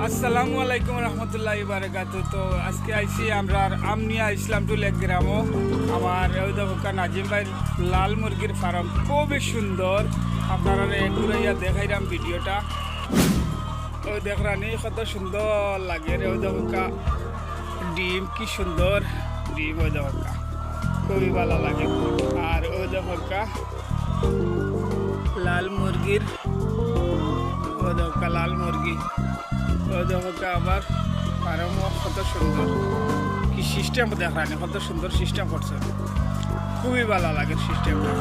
আসসালামু আলাইকুম রহমতুল্লাহি বারাকাতু। তো আজকে আইসি আমরা আম নিয়ে আসলাম টু লেক গ্রামও। আমার ওই দেখো নাজিম ভাই লাল মুরগির ফার্ম খুবই সুন্দর। আপনারা ঘুরাইয়া দেখাইলাম ভিডিওটা। ওই দেখরানি কত সুন্দর লাগে রে। ওই দেখো ডিম কি সুন্দর ডিম। ওই দেখো খুবই ভালো লাগে। আর ওই দেখো লাল মুরগির ওই দেখো লাল মুরগি। ওই দেখো আবার ফার্মও কত সুন্দর কি সিস্টেম দেখানি, কত সুন্দর সিস্টেম করছে, খুবই ভালো লাগে সিস্টেমটা।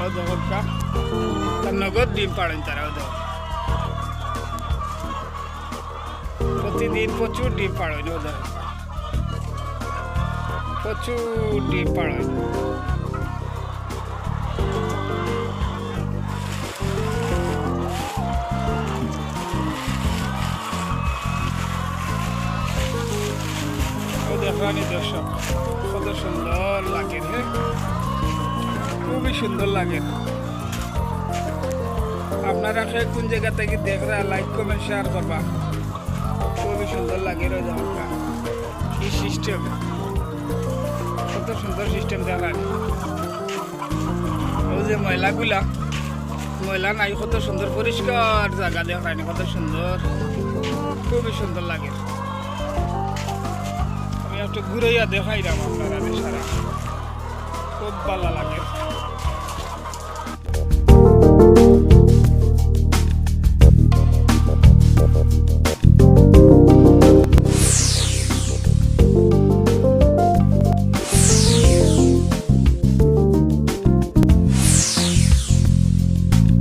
ও দেখো তার নগদ ডিম পাড়েন তারা। ও দেখো প্রতিদিন প্রচুর ডিম পাড়েন। ও দেখো প্রচুর ডিম পাড়েন। দেখানি দর্শক কত সুন্দর লাগে, হ্যাঁ খুবই সুন্দর লাগে। আপনারা কোন জায়গা থেকে দেখরা লাইক কমেন্ট শেয়ার করবা, খুবই সুন্দর লাগে। কি সিস্টেম, কত সুন্দর সিস্টেম দেখানি। ওই যে ময়লা নাই, কত সুন্দর পরিষ্কার জায়গা দেখানি, কত সুন্দর, খুবই সুন্দর লাগে। একটু ঘুরাইয়া দেখাইলাম আপনারা, সারা খুব ভালো লাগে।